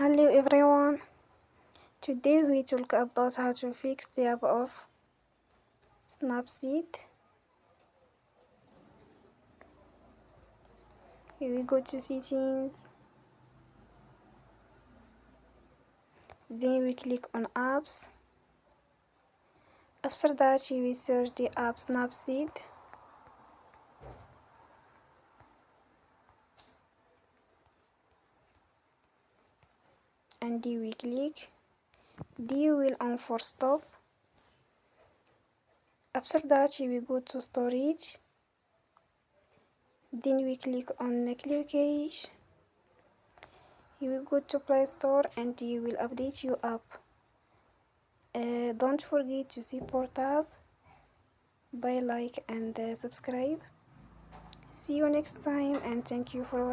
Hello everyone, today we talk about how to fix the app of Snapseed. Here we go to settings, then we click on apps. After that we will search the app Snapseed. And we click, will on for stop. After that we will go to storage, then we click on clear cache. You will go to Play Store and you will update your app. Don't forget to support us by like and subscribe. See you next time and thank you for watching.